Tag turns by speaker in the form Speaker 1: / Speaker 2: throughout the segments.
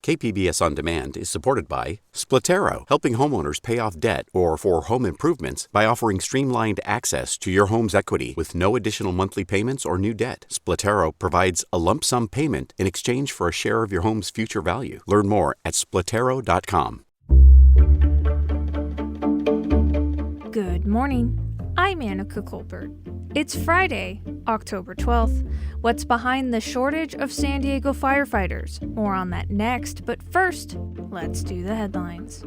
Speaker 1: KPBS On Demand is supported by Splatero, helping homeowners pay off debt or for home improvements by offering streamlined access to your home's equity with no additional monthly payments or new debt. Splatero provides a lump sum payment in exchange for a share of your home's future value. Learn more at splatero.com.
Speaker 2: Good morning. I'm Annika Colbert. It's Friday, October 12th. What's behind the shortage of San Diego firefighters? More on that next, but first, let's do the headlines.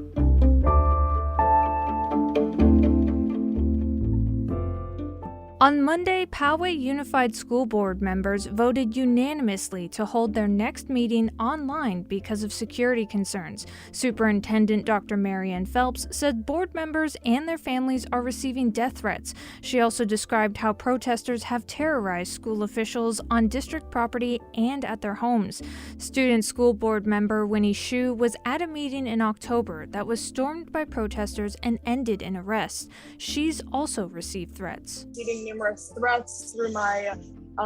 Speaker 2: On Monday, Poway Unified School Board members voted unanimously to hold their next meeting online because of security concerns. Superintendent Dr. Marianne Phelps said board members and their families are receiving death threats. She also described how protesters have terrorized school officials on district property and at their homes. Student School Board member Winnie Hsu was at a meeting in October that was stormed by protesters and ended in arrests. She's also received threats.
Speaker 3: Numerous threats through my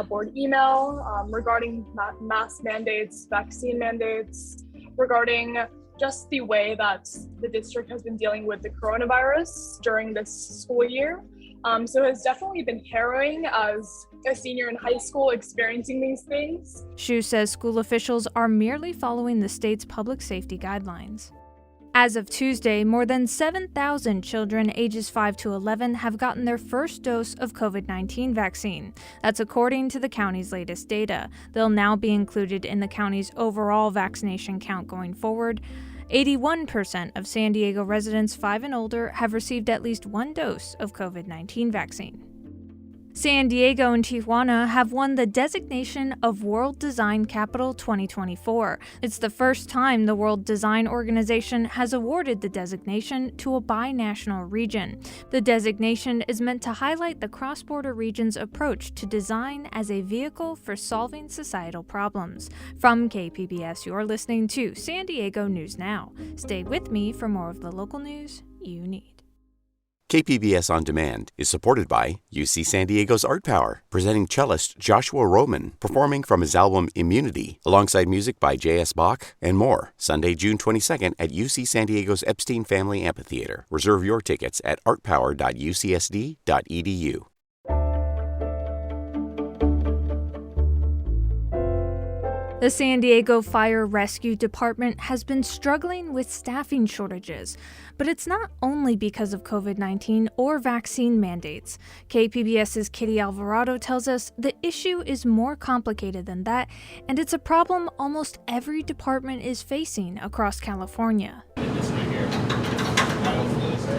Speaker 3: board email regarding mask mandates, vaccine mandates, regarding just the way that the district has been dealing with the coronavirus during this school year. So it's definitely been harrowing as a senior in high school experiencing these things.
Speaker 2: Hsu says school officials are merely following the state's public safety guidelines. As of Tuesday, more than 7,000 children ages 5 to 11 have gotten their first dose of COVID-19 vaccine. That's according to the county's latest data. They'll now be included in the county's overall vaccination count going forward. 81% of San Diego residents 5 and older have received at least one dose of COVID-19 vaccine. San Diego and Tijuana have won the designation of World Design Capital 2024. It's the first time the World Design Organization has awarded the designation to a binational region. The designation is meant to highlight the cross-border region's approach to design as a vehicle for solving societal problems. From KPBS, you're listening to San Diego News Now. Stay with me for more of the local news you need.
Speaker 1: KPBS On Demand is supported by UC San Diego's Art Power, presenting cellist Joshua Roman, performing from his album Immunity, alongside music by J.S. Bach and more, Sunday, June 22nd at UC San Diego's Epstein Family Amphitheater. Reserve your tickets at artpower.ucsd.edu.
Speaker 2: The San Diego Fire Rescue Department has been struggling with staffing shortages, but it's not only because of COVID-19 or vaccine mandates. KPBS's Kitty Alvarado tells us the issue is more complicated than that, and it's a problem almost every department is facing across California.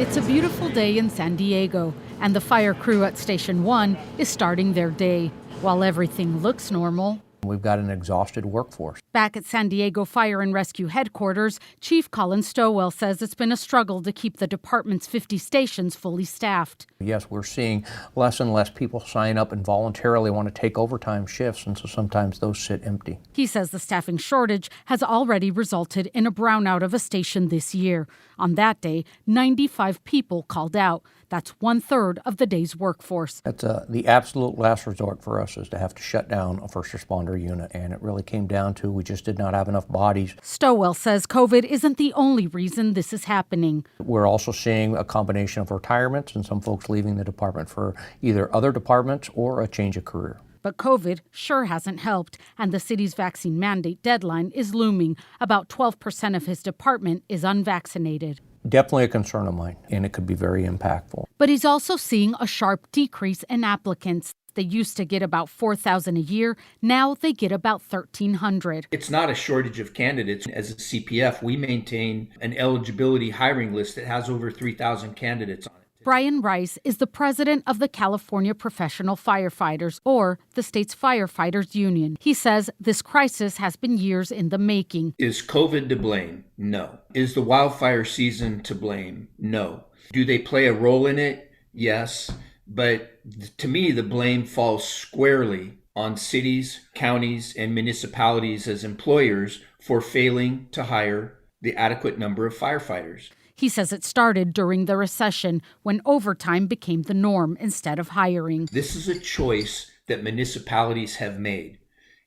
Speaker 4: It's a beautiful day in San Diego, and the fire crew at Station 1 is starting their day. While everything looks normal,
Speaker 5: we've got an exhausted workforce.
Speaker 4: Back at San Diego Fire and Rescue Headquarters, Chief Colin Stowell says it's been a struggle to keep the department's 50 stations fully staffed.
Speaker 5: Yes, we're seeing less and less people sign up and voluntarily want to take overtime shifts, and so sometimes those sit empty.
Speaker 4: He says the staffing shortage has already resulted in a brownout of a station this year. On that day, 95 people called out. That's 1/3 of the day's workforce.
Speaker 5: That's the absolute last resort for us, is to have to shut down a first responder unit, and it really came down to we just did not have enough bodies.
Speaker 4: Stowell says COVID isn't the only reason this is happening.
Speaker 5: We're also seeing a combination of retirements and some folks leaving the department for either other departments or a change of career.
Speaker 4: But COVID sure hasn't helped, and the city's vaccine mandate deadline is looming. About 12% of his department is unvaccinated.
Speaker 5: Definitely a concern of mine, and it could be very impactful.
Speaker 4: But he's also seeing a sharp decrease in applicants. They used to get about 4,000 a year. Now they get about 1,300.
Speaker 6: It's not a shortage of candidates. As a CPF, we maintain an eligibility hiring list that has over 3,000 candidates on it.
Speaker 4: Brian Rice is the president of the California Professional Firefighters, or the state's firefighters union. He says this crisis has been years in the making.
Speaker 6: Is COVID to blame? No. Is the wildfire season to blame? No. Do they play a role in it? Yes. But to me, the blame falls squarely on cities, counties, and municipalities as employers for failing to hire the adequate number of firefighters.
Speaker 4: He says it started during the recession when overtime became the norm instead of hiring.
Speaker 6: This is a choice that municipalities have made,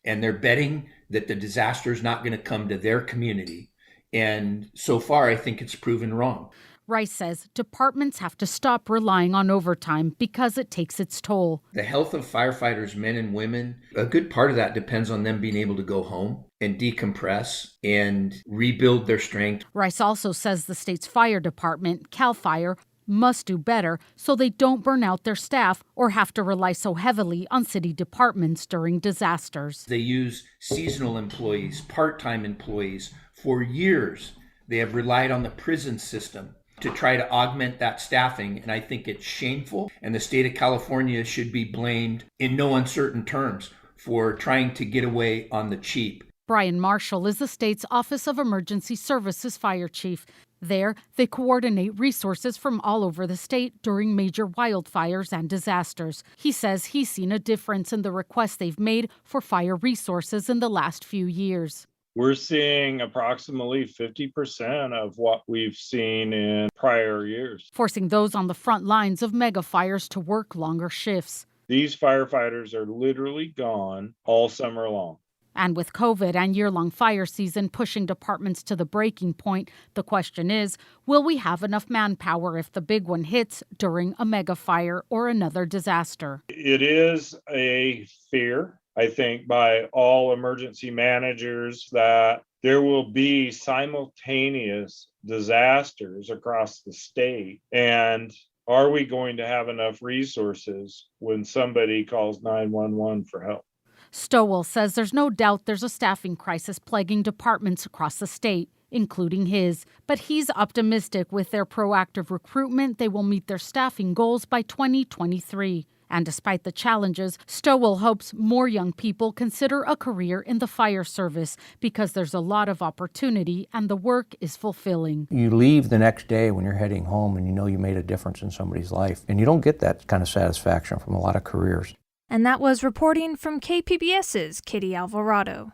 Speaker 6: and they're betting that the disaster is not going to come to their community. And so far, I think it's proven wrong.
Speaker 4: Rice says departments have to stop relying on overtime because it takes its toll.
Speaker 6: The health of firefighters, men and women, a good part of that depends on them being able to go home and decompress and rebuild their strength.
Speaker 4: Rice also says the state's fire department, CAL FIRE, must do better so they don't burn out their staff or have to rely so heavily on city departments during disasters.
Speaker 6: They use seasonal employees, part-time employees. For years, they have relied on the prison system to try to augment that staffing, and I think it's shameful, and the state of California should be blamed in no uncertain terms for trying to get away on the cheap.
Speaker 4: Brian Marshall is the state's Office of Emergency Services fire chief. There, they coordinate resources from all over the state during major wildfires and disasters. He says he's seen a difference in the requests they've made for fire resources in the last few years.
Speaker 7: We're seeing approximately 50% of what we've seen in prior years,
Speaker 4: forcing those on the front lines of mega fires to work longer shifts.
Speaker 7: These firefighters are literally gone all summer long.
Speaker 4: And with COVID and year-long fire season pushing departments to the breaking point, the question is, will we have enough manpower if the big one hits during a mega fire or another disaster?
Speaker 7: It is a fear, I think, by all emergency managers that there will be simultaneous disasters across the state. And are we going to have enough resources when somebody calls 911 for help?
Speaker 4: Stowell says there's no doubt there's a staffing crisis plaguing departments across the state, including his. But he's optimistic with their proactive recruitment, they will meet their staffing goals by 2023. And despite the challenges, Stowell hopes more young people consider a career in the fire service because there's a lot of opportunity and the work is fulfilling.
Speaker 5: You leave the next day when you're heading home and you know you made a difference in somebody's life. And you don't get that kind of satisfaction from a lot of careers.
Speaker 2: And that was reporting from KPBS's Kitty Alvarado.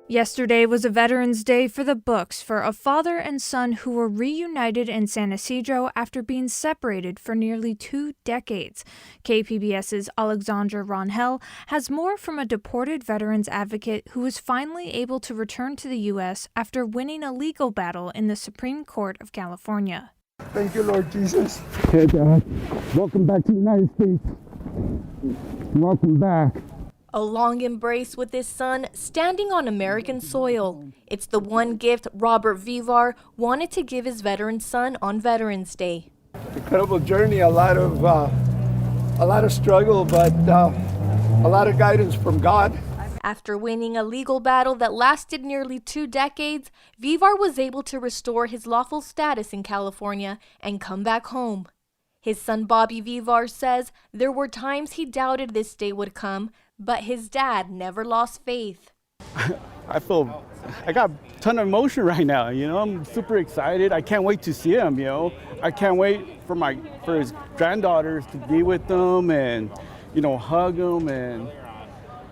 Speaker 2: Yesterday was a Veterans Day for the books for a father and son who were reunited in San Ysidro after being separated for nearly 2 decades. KPBS's Alexandra Ronhell has more from a deported veterans advocate who was finally able to return to the U.S. after winning a legal battle in the Supreme Court of California.
Speaker 8: Thank you, Lord Jesus.
Speaker 9: Hey, God. Welcome back to the United States. Welcome back.
Speaker 10: A long embrace with his son standing on American soil. It's the one gift Robert Vivar wanted to give his veteran son on Veterans Day.
Speaker 8: Incredible journey, a lot of struggle, but a lot of guidance from God.
Speaker 10: After winning a legal battle that lasted nearly 2 decades, Vivar was able to restore his lawful status in California and come back home. His son Bobby Vivar says there were times he doubted this day would come, but his dad never lost faith.
Speaker 9: I got a ton of emotion right now, I'm super excited. I can't wait to see him, I can't wait for his granddaughters to be with them and, hug him and,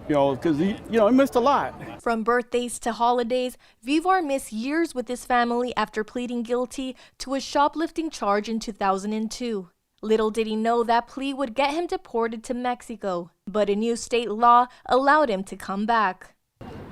Speaker 9: because he missed a lot.
Speaker 10: From birthdays to holidays, Vivar missed years with his family after pleading guilty to a shoplifting charge in 2002. Little did he know that plea would get him deported to Mexico, but a new state law allowed him to come back.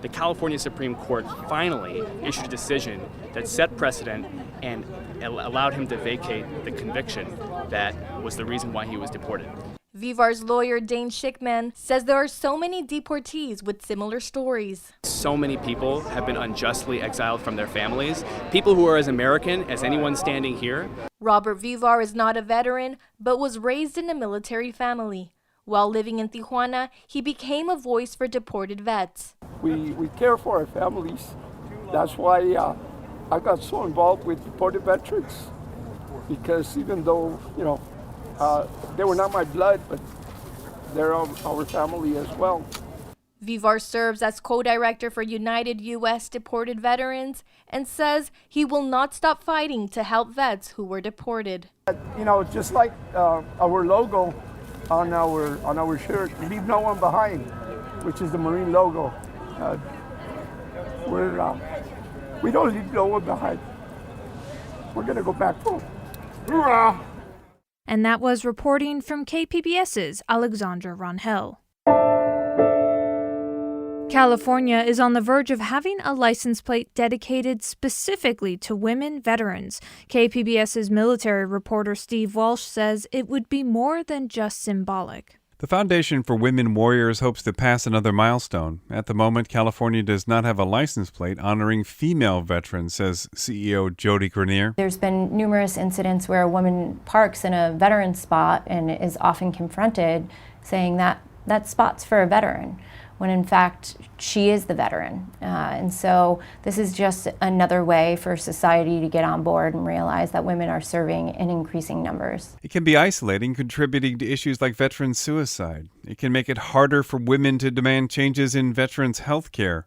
Speaker 11: The California Supreme Court finally issued a decision that set precedent and allowed him to vacate the conviction that was the reason why he was deported.
Speaker 10: Vivar's lawyer, Dane Schickman, says there are so many deportees with similar stories.
Speaker 11: So many people have been unjustly exiled from their families, people who are as American as anyone standing here.
Speaker 10: Robert Vivar is not a veteran, but was raised in a military family. While living in Tijuana, he became a voice for deported vets.
Speaker 8: We care for our families. That's why I got so involved with deported veterans, because even though, they were not my blood, but they're our family as well.
Speaker 10: Vivar serves as co-director for United U.S. Deported Veterans and says he will not stop fighting to help vets who were deported.
Speaker 8: Just like our logo on our shirt, "Leave no one behind," which is the Marine logo. We don't leave no one behind. We're gonna go back home. Hoorah!
Speaker 2: And that was reporting from KPBS's Alexandra Rangel. California is on the verge of having a license plate dedicated specifically to women veterans. KPBS's military reporter Steve Walsh says it would be more than just symbolic.
Speaker 12: The Foundation for Women Warriors hopes to pass another milestone. At the moment, California does not have a license plate honoring female veterans, says CEO Jody Grenier.
Speaker 13: There's been numerous incidents where a woman parks in a veteran spot and is often confronted saying that spot's for a veteran, when in fact she is the veteran. And so this is just another way for society to get on board and realize that women are serving in increasing numbers.
Speaker 12: It can be isolating, contributing to issues like veteran suicide. It can make it harder for women to demand changes in veterans' health care.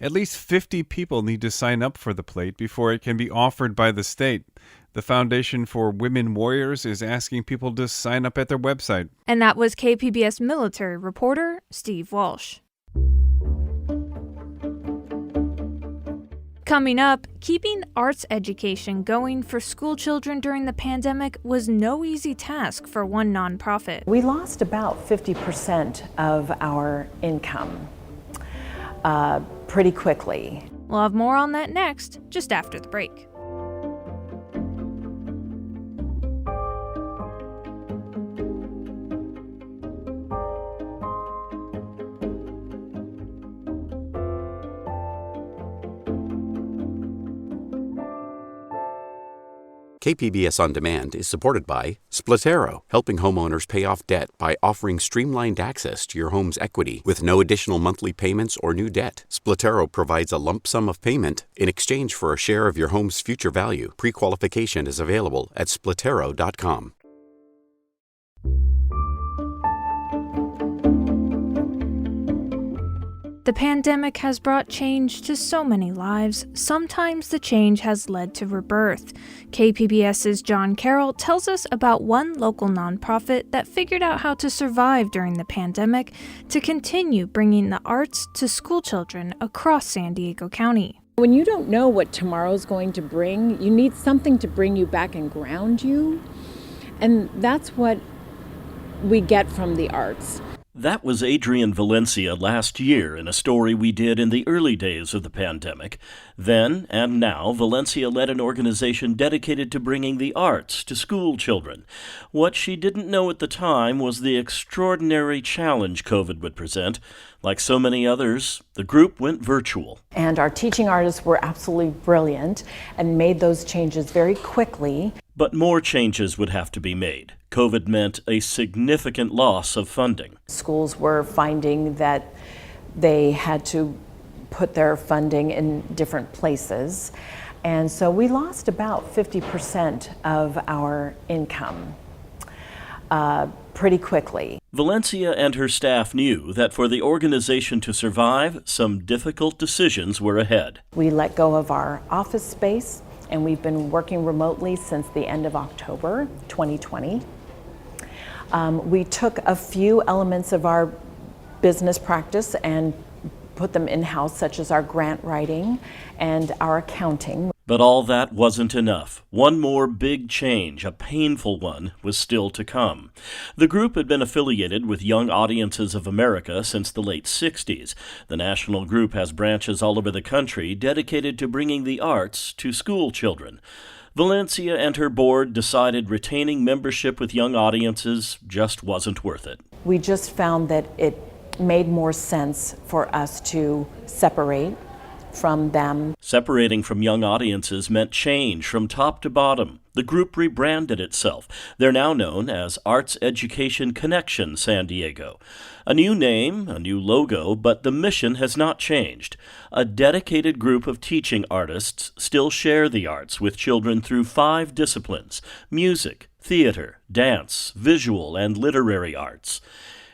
Speaker 12: At least 50 people need to sign up for the plate before it can be offered by the state. The Foundation for Women Warriors is asking people to sign up at their website.
Speaker 2: And that was KPBS military reporter Steve Walsh. Coming up, keeping arts education going for school children during the pandemic was no easy task for one nonprofit.
Speaker 14: We lost about 50% of our income pretty quickly.
Speaker 2: We'll have more on that next, just after the break.
Speaker 1: KPBS On Demand is supported by Splatero, helping homeowners pay off debt by offering streamlined access to your home's equity with no additional monthly payments or new debt. Splatero provides a lump sum of payment in exchange for a share of your home's future value. Pre-qualification is available at splatero.com.
Speaker 2: The pandemic has brought change to so many lives. Sometimes the change has led to rebirth. KPBS's John Carroll tells us about one local nonprofit that figured out how to survive during the pandemic to continue bringing the arts to school children across San Diego County.
Speaker 15: When you don't know what tomorrow's going to bring, you need something to bring you back and ground you. And that's what we get from the arts.
Speaker 16: That was Adrienne Valencia last year in a story we did in the early days of the pandemic. Then and now, Valencia led an organization dedicated to bringing the arts to school children. What she didn't know at the time was the extraordinary challenge COVID would present. Like so many others, the group went virtual.
Speaker 14: And our teaching artists were absolutely brilliant and made those changes very quickly.
Speaker 16: But more changes would have to be made. COVID meant a significant loss of funding.
Speaker 14: Schools were finding that they had to put their funding in different places. And so we lost about 50% of our income pretty quickly.
Speaker 16: Valencia and her staff knew that for the organization to survive, some difficult decisions were ahead.
Speaker 14: We let go of our office space, and we've been working remotely since the end of October 2020. We took a few elements of our business practice and put them in-house, such as our grant writing and our accounting.
Speaker 16: But all that wasn't enough. One more big change, a painful one, was still to come. The group had been affiliated with Young Audiences of America since the late 60s. The national group has branches all over the country dedicated to bringing the arts to school children. Valencia and her board decided retaining membership with Young Audiences just wasn't worth it.
Speaker 14: We just found that it made more sense for us to separate from them.
Speaker 16: Separating from Young Audiences meant change from top to bottom. The group rebranded itself. They're now known as Arts Education Connection San Diego. A new name, a new logo, but the mission has not changed. A dedicated group of teaching artists still share the arts with children through 5 disciplines: music, theater, dance, visual, and literary arts.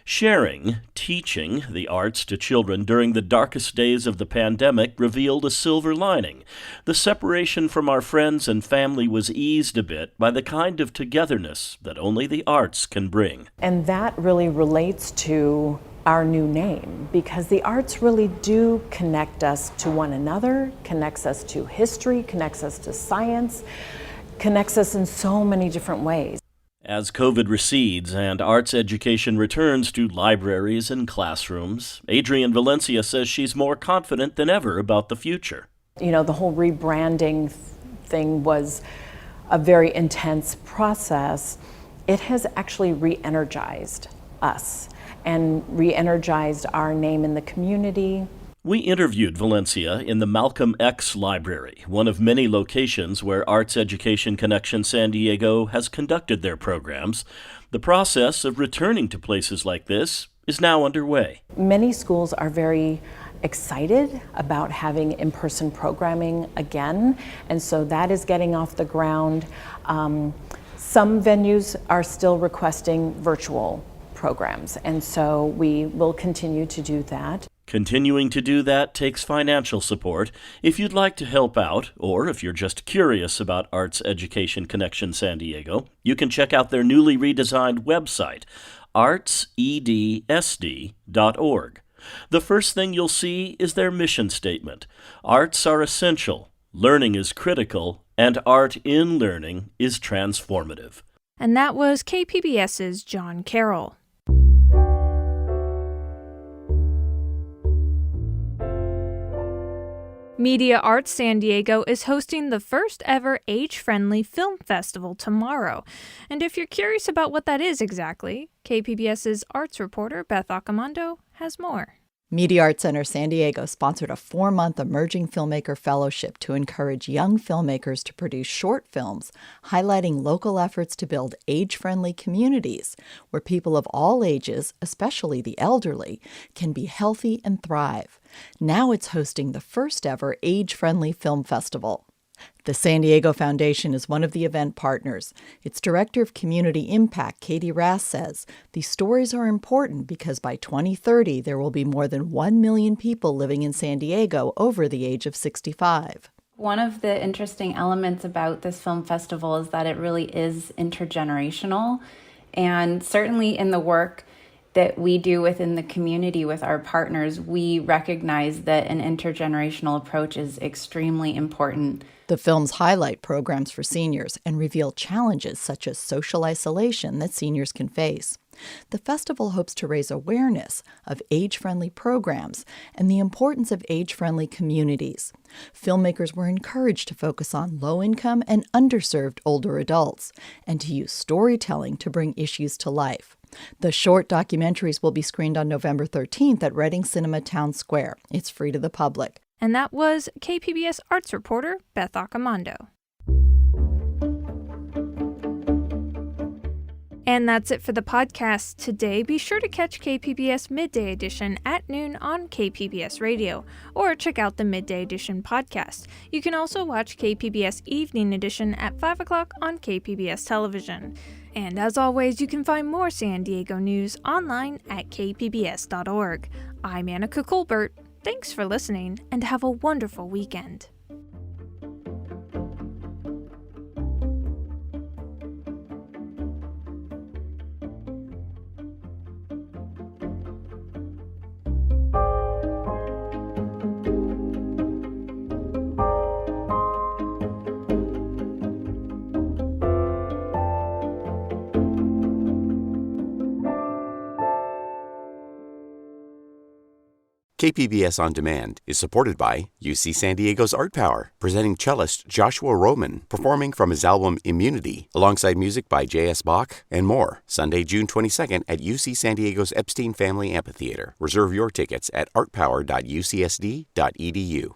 Speaker 16: Sharing, teaching the arts to children during the darkest days of the pandemic revealed a silver lining. The separation from our friends and family was eased a bit by the kind of togetherness that only the arts can bring.
Speaker 14: And that really relates to our new name, because the arts really do connect us to one another, connects us to history, connects us to science, connects us in so many different ways.
Speaker 16: As COVID recedes and arts education returns to libraries and classrooms, Adrienne Valencia says she's more confident than ever about the future.
Speaker 14: You know, the whole rebranding thing was a very intense process. It has actually re-energized us and re-energized our name in the community.
Speaker 16: We interviewed Valencia in the Malcolm X Library, one of many locations where Arts Education Connection San Diego has conducted their programs. The process of returning to places like this is now underway.
Speaker 14: Many schools are very excited about having in-person programming again, and so that is getting off the ground. Some venues are still requesting virtual programs, and so we will continue to do that.
Speaker 16: Continuing to do that takes financial support. If you'd like to help out, or if you're just curious about Arts Education Connection San Diego, you can check out their newly redesigned website, artsedsd.org. The first thing you'll see is their mission statement. Arts are essential, learning is critical, and art in learning is transformative.
Speaker 2: And that was KPBS's John Carroll. Media Arts San Diego is hosting the first ever age-friendly film festival tomorrow. And if you're curious about what that is exactly, KPBS's arts reporter Beth Accomando has more.
Speaker 17: Media Arts Center San Diego sponsored a 4-month Emerging Filmmaker Fellowship to encourage young filmmakers to produce short films, highlighting local efforts to build age-friendly communities where people of all ages, especially the elderly, can be healthy and thrive. Now it's hosting the first ever age-friendly film festival. The San Diego Foundation is one of the event partners. Its Director of Community Impact, Katie Rass, says these stories are important because by 2030 there will be more than 1 million people living in San Diego over the age of 65.
Speaker 18: One of the interesting elements about this film festival is that it really is intergenerational, and certainly in the work that we do within the community with our partners, we recognize that an intergenerational approach is extremely important.
Speaker 17: The films highlight programs for seniors and reveal challenges such as social isolation that seniors can face. The festival hopes to raise awareness of age-friendly programs and the importance of age-friendly communities. Filmmakers were encouraged to focus on low-income and underserved older adults and to use storytelling to bring issues to life. The short documentaries will be screened on November 13th at Reading Cinema Town Square. It's free to the public.
Speaker 2: And that was KPBS arts reporter Beth Accomando. And that's it for the podcast today. Be sure to catch KPBS Midday Edition at noon on KPBS Radio, or check out the Midday Edition podcast. You can also watch KPBS Evening Edition at 5 o'clock on KPBS Television. And as always, you can find more San Diego news online at kpbs.org. I'm Annika Colbert. Thanks for listening, and have a wonderful weekend.
Speaker 1: KPBS On Demand is supported by UC San Diego's Art Power, presenting cellist Joshua Roman, performing from his album Immunity, alongside music by J.S. Bach and more. Sunday, June 22nd at UC San Diego's Epstein Family Amphitheater. Reserve your tickets at artpower.ucsd.edu.